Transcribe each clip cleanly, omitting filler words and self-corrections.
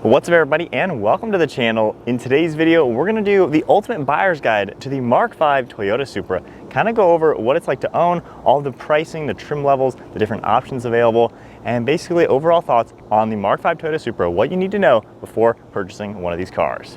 What's up everybody, and welcome to the channel. In today's video, we're gonna do the ultimate buyer's guide to the Mark V Toyota Supra. Kind of go over what it's like to own, all the pricing, the trim levels, the different options available, and basically overall thoughts on the Mark V Toyota Supra, what you need to know before purchasing one of these cars.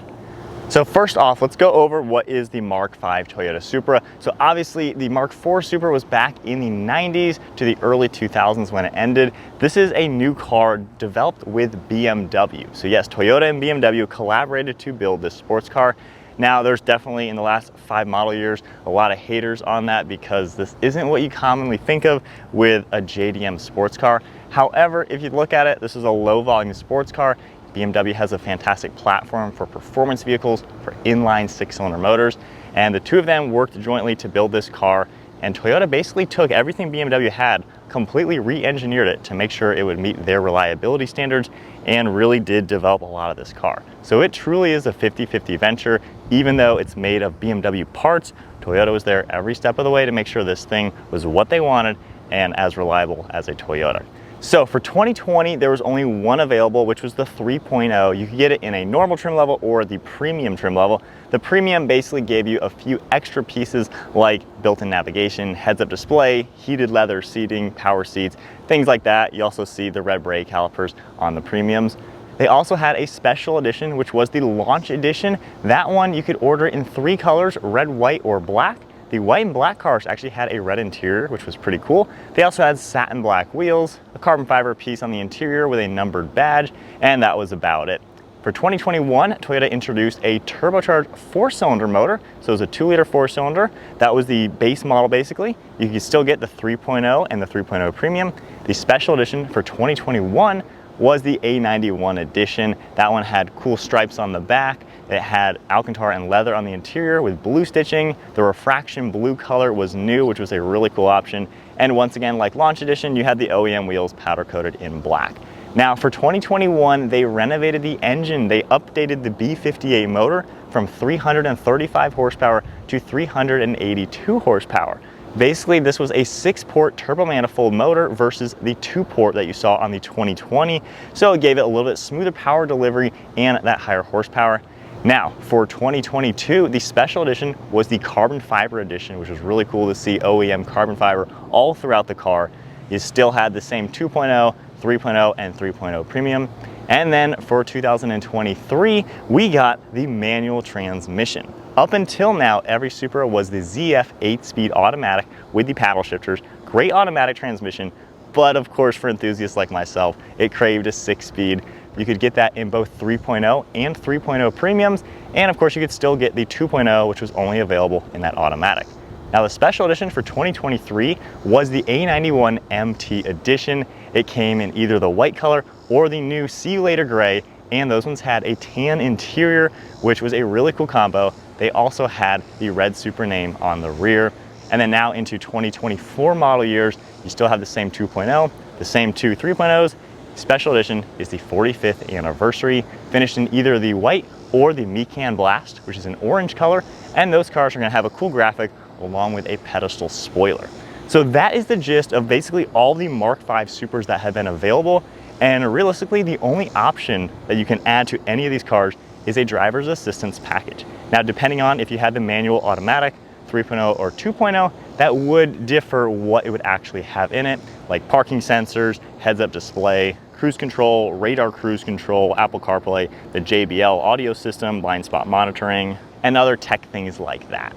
So first off, let's go over what is the Mark V Toyota Supra. So obviously the Mark IV Supra was back in the 90s to the early 2000s when it ended. This is a new car developed with BMW. So yes, Toyota and BMW collaborated to build this sports car. Now there's definitely in the last 5 model years a lot of haters on that because this isn't what you commonly think of with a JDM sports car. However, if you look at it, this is a low volume sports car. BMW has a fantastic platform for performance vehicles for inline 6-cylinder motors, and the two of them worked jointly to build this car, and Toyota basically took everything BMW had, completely re-engineered it to make sure it would meet their reliability standards, and really did develop a lot of this car. So it truly is a 50-50 venture. Even though it's made of BMW parts, Toyota was there every step of the way to make sure this thing was what they wanted and as reliable as a Toyota. So for 2020, there was only one available, which was the 3.0. You could get it in a normal trim level or the premium trim level. The premium basically gave you a few extra pieces like built-in navigation, heads-up display, heated leather seating, power seats, things like that. You also see the red brake calipers on the premiums. They also had a special edition, which was the launch edition. That one you could order in 3 colors, red, white, or black. The white and black cars actually had a red interior, which was pretty cool. They also had satin black wheels, a carbon fiber piece on the interior with a numbered badge, and that was about it. For 2021, Toyota introduced a turbocharged 4-cylinder motor. So it was a 2-liter 4-cylinder. That was the base model basically. You could still get the 3.0 and the 3.0 Premium. The special edition for 2021 was the A91 edition. That one had cool stripes on the back. It had Alcantara and leather on the interior with blue stitching. The refraction blue color was new, which was a really cool option. And once again, like launch edition, you had the OEM wheels powder coated in black. Now for 2021, they renovated the engine. They updated the B58 motor from 335 horsepower to 382 horsepower. Basically, this was a 6-port turbo manifold motor versus the 2-port that you saw on the 2020. So it gave it a little bit smoother power delivery and that higher horsepower. Now, for 2022, the special edition was the carbon fiber edition, which was really cool to see OEM carbon fiber all throughout the car. You still had the same 2.0, 3.0, and 3.0 Premium. And then for 2023, we got the manual transmission. Up until now, every Supra was the ZF 8-speed automatic with the paddle shifters. Great automatic transmission, but of course for enthusiasts like myself, it craved a 6-speed. You could get that in both 3.0 and 3.0 Premiums, and of course you could still get the 2.0, which was only available in that automatic. Now the special edition for 2023 was the A91 MT edition. It came in either the white color or the new See You Later gray, and those ones had a tan interior, which was a really cool combo. They also had the red Supra name on the rear. And then now into 2024 model years, you still have the same 2.0, the same 2 3.0s. Special edition is the 45th anniversary, finished in either the white or the Mican Blast, which is an orange color. And those cars are gonna have a cool graphic along with a pedestal spoiler. So that is the gist of basically all the Mark V Supras that have been available. And realistically, the only option that you can add to any of these cars is a driver's assistance package. Now, depending on if you had the manual automatic, 3.0 or 2.0, that would differ what it would actually have in it, like parking sensors, heads-up display, cruise control, radar cruise control, Apple CarPlay, the JBL audio system, blind spot monitoring, and other tech things like that.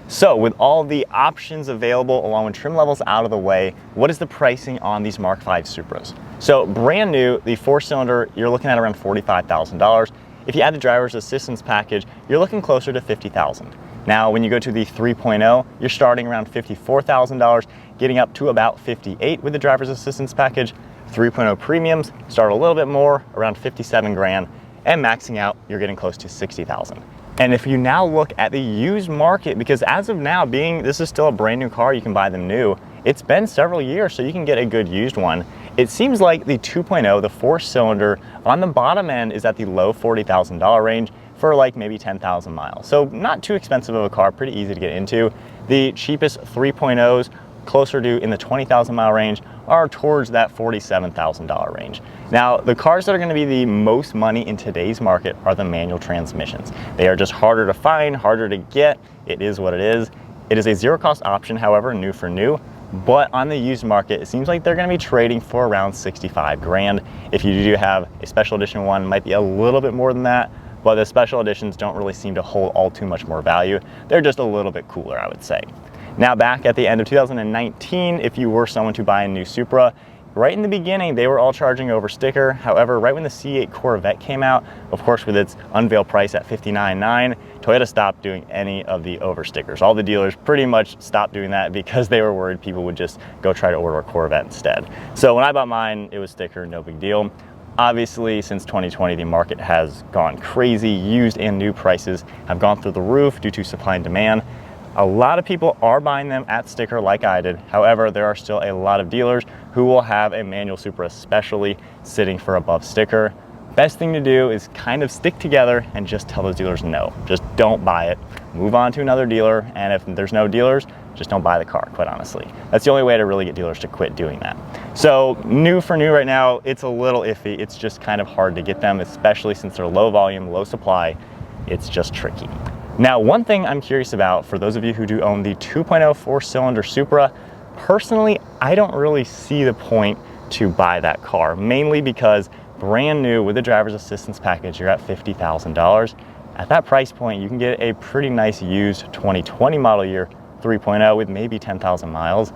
So with all the options available along with trim levels out of the way, what is the pricing on these Mark V Supras? So brand new, the 4-cylinder, you're looking at around $45,000. If you add the driver's assistance package, you're looking closer to $50,000. Now, when you go to the 3.0, you're starting around $54,000, getting up to about $58,000 with the driver's assistance package. 3.0 Premiums start a little bit more, around $57,000, and maxing out, you're getting close to $60,000. And if you now look at the used market, because as of now, this is still a brand new car, you can buy them new. It's been several years, so you can get a good used one. It seems like the 2.0, the 4-cylinder, on the bottom end is at the low $40,000 range for like maybe 10,000 miles. So not too expensive of a car, pretty easy to get into. The cheapest 3.0s closer to in the 20,000 mile range are towards that $47,000 range. Now, the cars that are going to be the most money in today's market are the manual transmissions. They are just harder to find, harder to get. It is what it is. It is a zero cost option, however, new for new. But on the used market, it seems like they're going to be trading for around 65 grand. If you do have a special edition one, it might be a little bit more than that, but the special editions don't really seem to hold all too much more value. They're just a little bit cooler, I would say. Now, back at the end of 2019, if you were someone to buy a new Supra, right in the beginning, they were all charging over sticker. However, right when the C8 Corvette came out, of course, with its unveiled price at $59,900, Toyota stopped doing any of the over stickers. All the dealers pretty much stopped doing that because they were worried people would just go try to order a Corvette instead. So when I bought mine, it was sticker, no big deal. Obviously, since 2020, the market has gone crazy. Used and new prices have gone through the roof due to supply and demand. A lot of people are buying them at sticker like I did. However, there are still a lot of dealers who will have a manual Supra especially sitting for above sticker. Best thing to do is kind of stick together and just tell those dealers no. Just don't buy it. Move on to another dealer, and if there's no dealers, just don't buy the car, quite honestly. That's the only way to really get dealers to quit doing that. So new for new right now, it's a little iffy. It's just kind of hard to get them, especially since they're low volume, low supply. It's just tricky. Now, one thing I'm curious about for those of you who do own the 2.0 four-cylinder Supra, personally, I don't really see the point to buy that car, mainly because brand new with the driver's assistance package, you're at $50,000. At that price point, you can get a pretty nice used 2020 model year 3.0 with maybe 10,000 miles.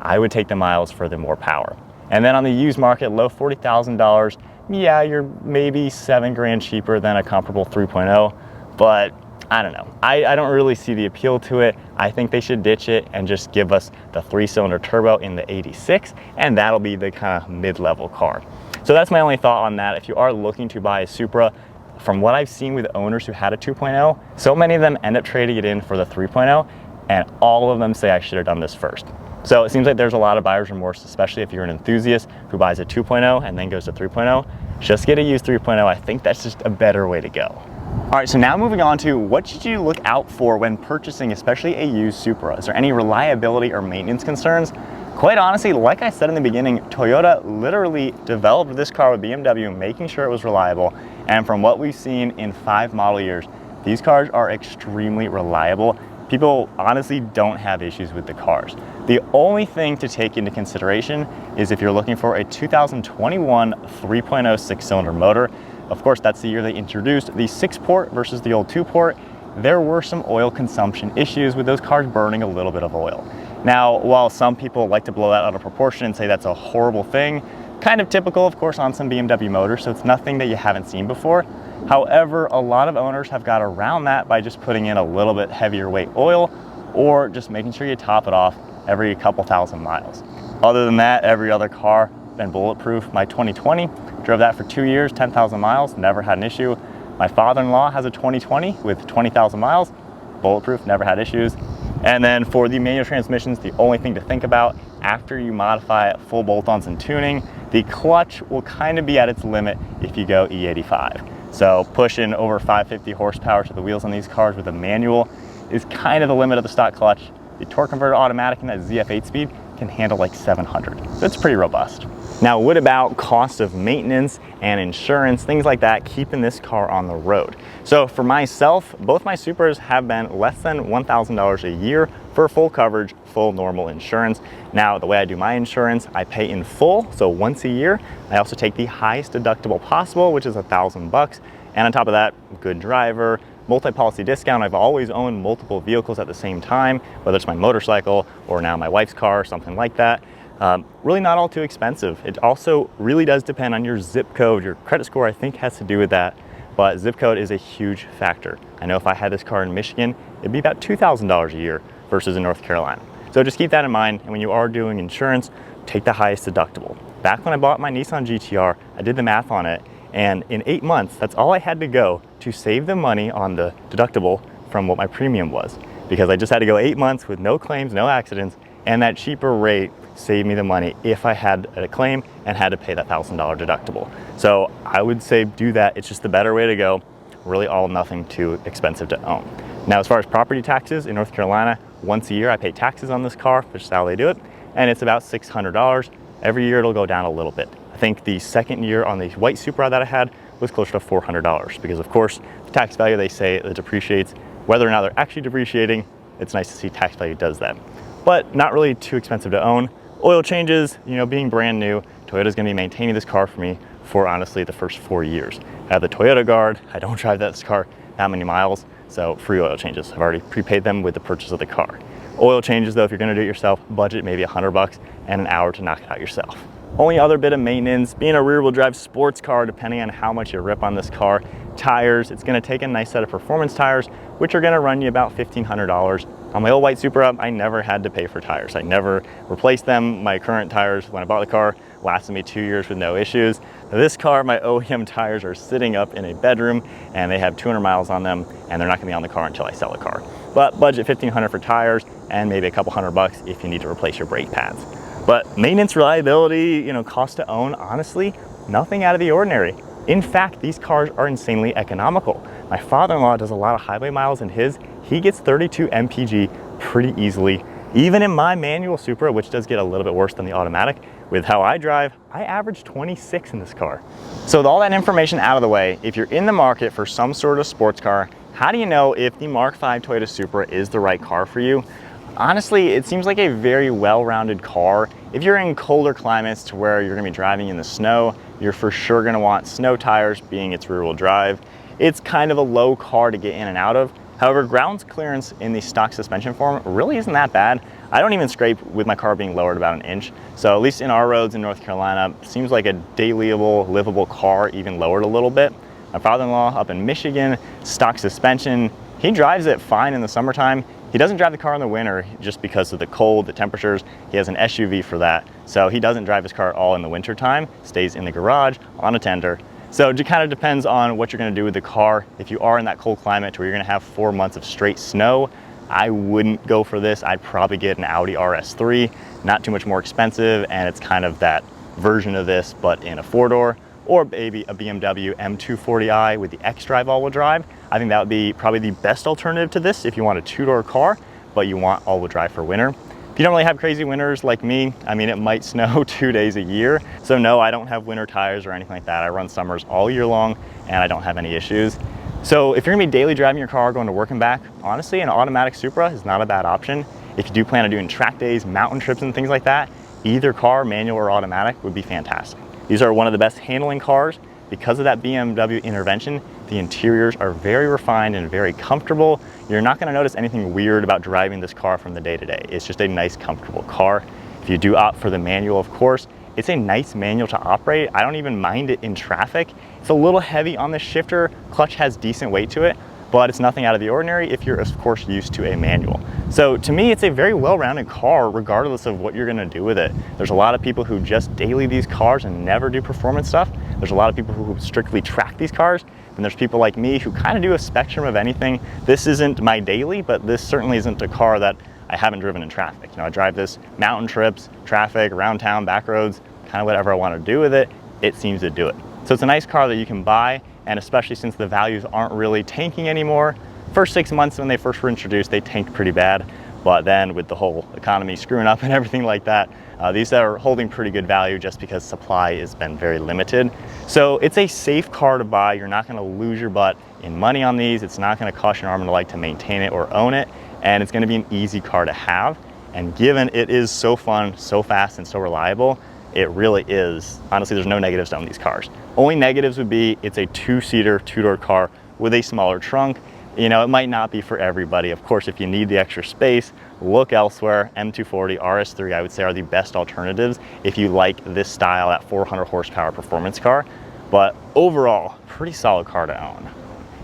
I would take the miles for the more power. And then on the used market, low $40,000, yeah, you're maybe 7 grand cheaper than a comparable 3.0, but I don't know. I don't really see the appeal to it. I think they should ditch it and just give us the 3-cylinder turbo in the 86, and that'll be the kind of mid-level car. So that's my only thought on that. If you are looking to buy a Supra, from what I've seen with owners who had a 2.0, so many of them end up trading it in for the 3.0, and all of them say I should have done this first. So it seems like there's a lot of buyer's remorse, especially if you're an enthusiast who buys a 2.0 and then goes to 3.0. Just get a used 3.0. I think that's just a better way to go. All right, so now moving on to what should you look out for when purchasing, especially a used Supra? Is there any reliability or maintenance concerns? Quite honestly, like I said in the beginning, Toyota literally developed this car with BMW, making sure it was reliable. And from what we've seen in 5 model years, these cars are extremely reliable. People honestly don't have issues with the cars. The only thing to take into consideration is if you're looking for a 2021 3.0 6-cylinder motor. Of course, that's the year they introduced the 6-port versus the old 2-port. There were some oil consumption issues with those cars burning a little bit of oil. Now, while some people like to blow that out of proportion and say that's a horrible thing, kind of typical, of course, on some BMW motors, so it's nothing that you haven't seen before. However, a lot of owners have got around that by just putting in a little bit heavier weight oil or just making sure you top it off every couple thousand miles. Other than that, every other car been bulletproof. My 2020, drove that for 2 years, 10,000 miles, never had an issue. My father-in-law has a 2020 with 20,000 miles, bulletproof, never had issues. And then for the manual transmissions, the only thing to think about after you modify it, full bolt-ons and tuning, the clutch will kind of be at its limit if you go E85. So pushing over 550 horsepower to the wheels on these cars with a manual is kind of the limit of the stock clutch. The torque converter automatic in that ZF8 speed can handle like 700. So it's pretty robust. Now, what about cost of maintenance and insurance, things like that, keeping this car on the road? So for myself, both my Supras have been less than $1,000 a year for full coverage, full normal insurance. Now, the way I do my insurance, I pay in full, so once a year. I also take the highest deductible possible, which is $1,000. And on top of that, good driver, multi-policy discount. I've always owned multiple vehicles at the same time, whether it's my motorcycle or now my wife's car or something like that. Really not all too expensive. It also really does depend on your zip code. Your credit score, I think, has to do with that, but zip code is a huge factor. I know if I had this car in Michigan, it'd be about $2,000 a year versus in North Carolina. So just keep that in mind, and when you are doing insurance, take the highest deductible. Back when I bought my Nissan GTR, I did the math on it, and in 8 months, that's all I had to go to save the money on the deductible from what my premium was, because I just had to go 8 months with no claims, no accidents, and that cheaper rate saved me the money if I had a claim and had to pay that $1,000 deductible. So I would say do that. It's just the better way to go. Really all nothing too expensive to own. Now, as far as property taxes in North Carolina, once a year I pay taxes on this car, which is how they do it. and it's about $600. Every year it'll go down a little bit. I think the second year on the white Supra that I had was closer to $400 because of course the tax value, they say it depreciates. Whether or not they're actually depreciating, it's nice to see tax value does that. But not really too expensive to own. Oil changes, you know, being brand new, Toyota's gonna be maintaining this car for me for honestly the first 4 years. I have the Toyota Guard, I don't drive this car that many miles, so free oil changes. I've already prepaid them with the purchase of the car. Oil changes though, if you're gonna do it yourself, budget maybe $100 and an hour to knock it out yourself. Only other bit of maintenance, being a rear wheel drive sports car, depending on how much you rip on this car, tires, it's gonna take a nice set of performance tires, which are gonna run you about $1,500. On my old white Supra, I never had to pay for tires. I never replaced them. My current tires, when I bought the car, lasted me 2 years with no issues. This car, my OEM tires are sitting up in a bedroom and they have 200 miles on them and they're not gonna be on the car until I sell the car. But budget $1,500 for tires and maybe a couple $100 if you need to replace your brake pads. But maintenance, reliability, you know, cost to own, honestly, nothing out of the ordinary. In fact, these cars are insanely economical. My father-in-law does a lot of highway miles in his. He gets 32 mpg pretty easily. Even in my manual Supra, which does get a little bit worse than the automatic, with how I drive, I average 26 in this car. So with all that information out of the way, if you're in the market for some sort of sports car, how do you know if the Mark 5 Toyota Supra is the right car for you? Honestly, it seems like a very well-rounded car. If you're in colder climates to where you're gonna be driving in the snow, you're for sure gonna want snow tires, being its rear-wheel drive. It's kind of a low car to get in and out of. However, ground clearance in the stock suspension form really isn't that bad. I don't even scrape with my car being lowered about an inch. So at least in our roads in North Carolina, seems like a daily-able, livable car, even lowered a little bit. My father-in-law up in Michigan, stock suspension, he drives it fine in the summertime. He doesn't drive the car in the winter just because of the cold, the temperatures. He has an SUV for that. So he doesn't drive his car at all in the winter time, stays in the garage on a tender. So it kind of depends on what you're gonna do with the car. If you are in that cold climate where you're gonna have 4 months of straight snow, I wouldn't go for this. I'd probably get an Audi RS3, not too much more expensive, and it's kind of that version of this, but in a 4-door, or maybe a BMW M240i with the xDrive all-wheel drive. I think that would be probably the best alternative to this if you want a 2-door car, but you want all-wheel drive for winter. If you don't really have crazy winters like me, I mean, it might snow 2 days a year. So no, I don't have winter tires or anything like that. I run summers all year long and I don't have any issues. So if you're gonna be daily driving your car, going to work and back, honestly, an automatic Supra is not a bad option. If you do plan on doing track days, mountain trips and things like that, either car, manual or automatic, would be fantastic. These are one of the best handling cars. Because of that BMW intervention, the interiors are very refined and very comfortable. You're not gonna notice anything weird about driving this car from the day to day. It's just a nice, comfortable car. If you do opt for the manual, of course, it's a nice manual to operate. I don't even mind it in traffic. It's a little heavy on the shifter. Clutch has decent weight to it, but it's nothing out of the ordinary if you're, of course, used to a manual. So to me, it's a very well-rounded car regardless of what you're gonna do with it. There's a lot of people who just daily these cars and never do performance stuff. There's a lot of people who strictly track these cars, and there's people like me who kind of do a spectrum of anything. This isn't my daily, but this certainly isn't a car that I haven't driven in traffic. You know, I drive this mountain trips, traffic, around town, back roads, kind of whatever I want to do with it, it seems to do it. So it's a nice car that you can buy, and especially since the values aren't really tanking anymore. First 6 months when they first were introduced, they tanked pretty bad. But then with the whole economy screwing up and everything like that, these are holding pretty good value just because supply has been very limited. So it's a safe car to buy. You're not gonna lose your butt in money on these. It's not gonna cost your arm and a leg to maintain it or own it. And it's gonna be an easy car to have. And given it is so fun, so fast, and so reliable, it really is. Honestly, there's no negatives to own these cars. Only negatives would be it's a 2-seater, 2-door car with a smaller trunk. You know, it might not be for everybody. Of course, if you need the extra space, look elsewhere. M240, RS3, I would say are the best alternatives if you like this style, that 400 horsepower performance car. But overall, pretty solid car to own.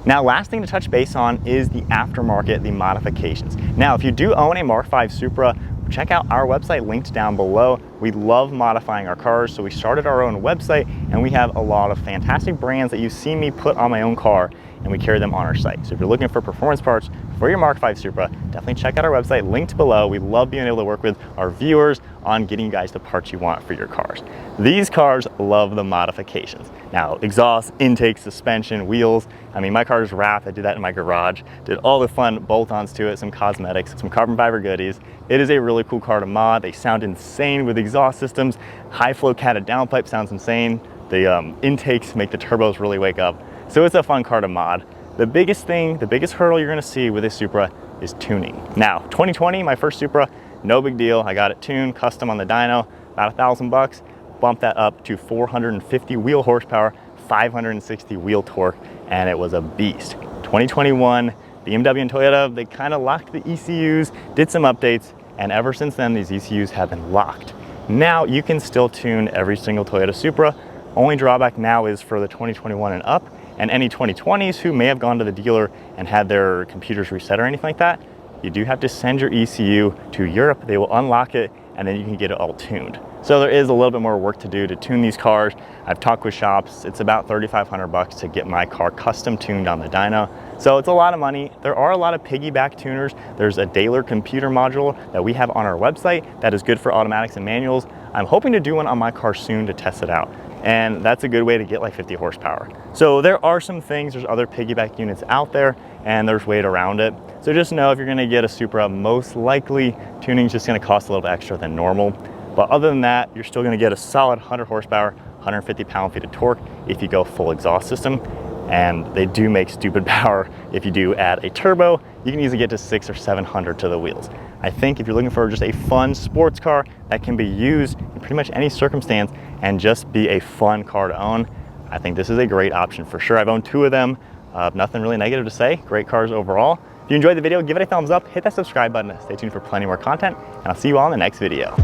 Now, last thing to touch base on is the aftermarket, the modifications. Now, if you do own a Mark 5 Supra, check out our website linked down below. We love modifying our cars, so we started our own website and we have a lot of fantastic brands that you've seen me put on my own car, and we carry them on our site. So if you're looking for performance parts for your Mark 5 Supra, definitely check out our website linked below. We love being able to work with our viewers, on getting you guys the parts you want for your cars. These cars love the modifications. Now, exhaust, intake, suspension, wheels. I mean, my car is wrapped. I did that in my garage. Did all the fun bolt-ons to it, some cosmetics, some carbon fiber goodies. It is a really cool car to mod. They sound insane with exhaust systems. High flow catted downpipe sounds insane. The intakes make the turbos really wake up. So it's a fun car to mod. The biggest thing, the biggest hurdle you're gonna see with this Supra is tuning. Now, 2020, my first Supra, no big deal. I got it tuned, custom on the dyno, about $1,000. Bumped that up to 450 wheel horsepower, 560 wheel torque, and it was a beast. 2021, BMW and Toyota, they kind of locked the ECUs, did some updates, and ever since then, these ECUs have been locked. Now, you can still tune every single Toyota Supra. Only drawback now is for the 2021 and up, and any 2020s who may have gone to the dealer and had their computers reset or anything like that, you do have to send your ECU to Europe. They will unlock it, and then you can get it all tuned. So there is a little bit more work to do to tune these cars. I've talked with shops. It's about $3,500 to get my car custom tuned on the dyno. So it's a lot of money. There are a lot of piggyback tuners. There's a Daler computer module that we have on our website that is good for automatics and manuals. I'm hoping to do one on my car soon to test it out. And that's a good way to get like 50 horsepower. So there are some things, there's other piggyback units out there, and there's ways around it. So just know if you're gonna get a Supra, most likely tuning's just gonna cost a little bit extra than normal. But other than that, you're still gonna get a solid 100 horsepower, 150 pound-feet of torque if you go full exhaust system. And they do make stupid power if you do add a turbo. You can easily get to 600 or 700 to the wheels. I think if you're looking for just a fun sports car that can be used in pretty much any circumstance and just be a fun car to own, I think this is a great option for sure. I've owned 2 of them. Nothing really negative to say. Great cars overall. If you enjoyed the video, give it a thumbs up, hit that subscribe button, stay tuned for plenty more content, and I'll see you all in the next video.